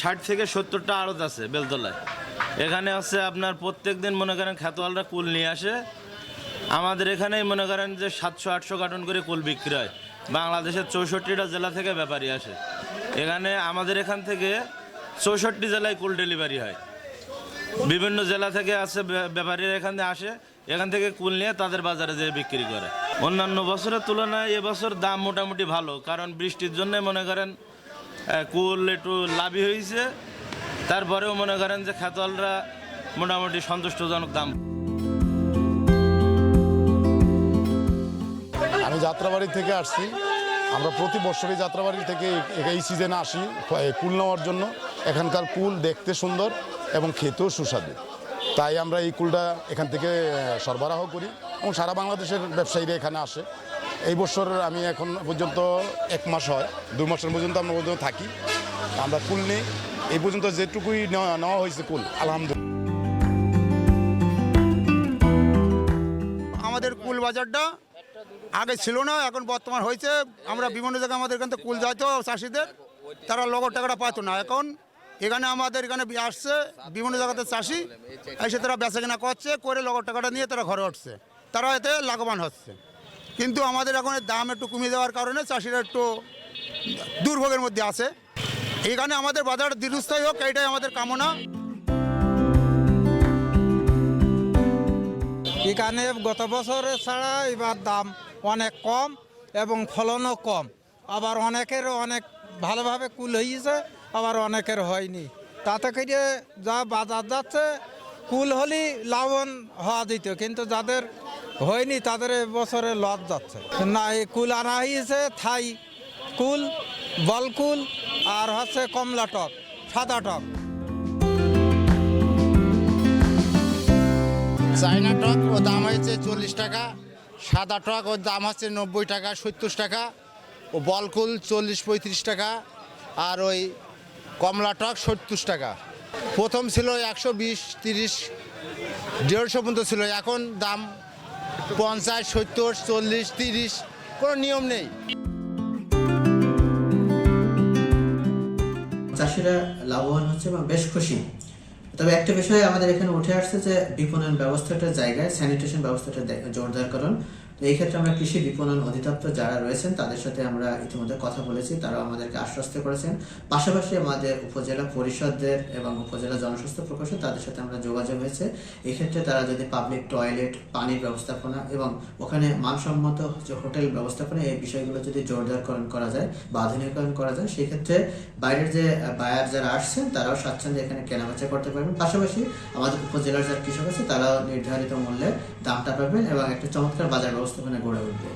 60 থেকে 70টা আড়ত আছে বেলতলায়। এখানে হচ্ছে আপনার প্রত্যেক দিন মনে করেন খেতোয়ালরা কুল নিয়ে আসে। আমাদের এখানেই মনে করেন যে 700-800 কার্টন করে কুল বিক্রি হয়। বাংলাদেশের 64টা জেলা থেকে ব্যাপারী আসে এখানে। আমাদের এখান থেকে 64 জেলায় কুল ডেলিভারি হয়। বিভিন্ন জেলা থেকে আসে ব্যাপারীরা, এখানে আসে, এখান থেকে কুল নিয়ে তাদের বাজারে যেয়ে বিক্রি করে। অন্যান্য বছরের তুলনায় এবছর দাম মোটামুটি ভালো, কারণ বৃষ্টির জন্য মনে করেন কুল একটু লাভই হয়েছে। তারপরেও মনে করেন যে খেতোয়ালরা মোটামুটি সন্তুষ্টজনক দাম। আমি যাত্রাবাড়ি থেকে আসছি। আমরা প্রতি বছরই যাত্রাবাড়ি থেকে এই সিজনে আসি কুল নেওয়ার জন্য। এখানকার কুল দেখতে সুন্দর এবং খেতেও সুস্বাদু, তাই আমরা এই কুলটা এখান থেকে সরবরাহ করি এবং সারা বাংলাদেশের ব্যবসায়ীরা এখানে আসে। এই বছর আমি এখন পর্যন্ত 1 মাস হয়, 2 মাসের পর্যন্ত আমরা পর্যন্ত থাকি। আমরা কুল নিই, এই পর্যন্ত যেটুকুই নেওয়া হয়েছে কুল আলহামদুলিল্লাহ। আমাদের কুল বাজারটা আগে ছিল না, এখন বর্তমান হয়েছে। আমরা বিভিন্ন জায়গায় আমাদের এখান থেকে কুল যাইতো চাষিদের, তারা লগর টাকাটা পাইতো না। এখন এখানে আমাদের এখানে আসছে বিভিন্ন জায়গাতে চাষি এসে তারা বেচা কেনা করছে, করে লগর টাকাটা নিয়ে তারা ঘরে উঠছে, তারা এতে লাভবান হচ্ছে। কিন্তু আমাদের এখন দাম একটু কমে যাওয়ার কারণে চাষিরা একটু দুর্ভোগের মধ্যে আছে। এখানে আমাদের বাজার দীর্ঘস্থায়ী হোক, এইটাই আমাদের কামনা। এখানে গত বছরের ছাড়া এবার দাম অনেক কম এবং ফলনও কম। আবার অনেকের অনেক ভালোভাবে কুল হয়েছে, আবার অনেকের হয়নি। তাতে করে যা বাজার যাচ্ছে, কুল হলেই লাভবান হওয়া দিত, কিন্তু যাদের হয়নি তাদের বছরে লস যাচ্ছে না। এই কুল আনা হয়েছে থাই কুল, বল কুল, আর হচ্ছে কমলা টক, সাদা টক। চায়না টক ও দাম হয়েছে 40 টাকা, সাদা টক ওর দাম হচ্ছে 90 টাকা, 70 টাকা, ও বলকুল 40-35 টাকা, আর ওই কমলা টক 70 টাকা। প্রথম ছিল 120, 30, 150 পর্যন্ত ছিল। এখন দাম 50, 70, 40, 30, কোনো নিয়ম নেই। চাষিরা লাভবান হচ্ছে এবং বেশ খুশি। তবে একটা বিষয় আমাদের এখানে উঠে আসছে যে বিপণন ব্যবস্থাটার জায়গায় স্যানিটেশন ব্যবস্থাটা জোরদারকরণ। তো এই ক্ষেত্রে আমরা কৃষি বিপণন অধিদপ্তর যারা রয়েছেন তাদের সাথে আমরা ইতিমধ্যে কথা বলেছি, তারা আমাদেরকে আশ্বস্ত করেছেন। পাশাপাশি আমাদের উপজেলা পরিষদের এবং উপজেলা জনস্বাস্থ্য প্রকৌশল তাদের সাথে আমরা যোগাযোগ হয়েছে। এই ক্ষেত্রে তারা যদি পাবলিক টয়লেট, পানির ব্যবস্থাপনা এবং ওখানে মানসম্মত যে হোটেল ব্যবস্থাপনা, এই বিষয়গুলো যদি জোরদারকরণ করা যায় বা আধুনিকরণ করা যায়, সেই ক্ষেত্রে বাইরের যে বায়ার যারা আসছেন তারাও স্বাচ্ছন্দ্যে এখানে কেনাবেচা করতে পারবেন। পাশাপাশি আমাদের উপজেলার যারা কৃষক আছে তারাও নির্ধারিত মূল্যে দামটা পাবেন এবং একটা চমৎকার বাজার ব্যবস্থাপনা গড়ে উঠবে।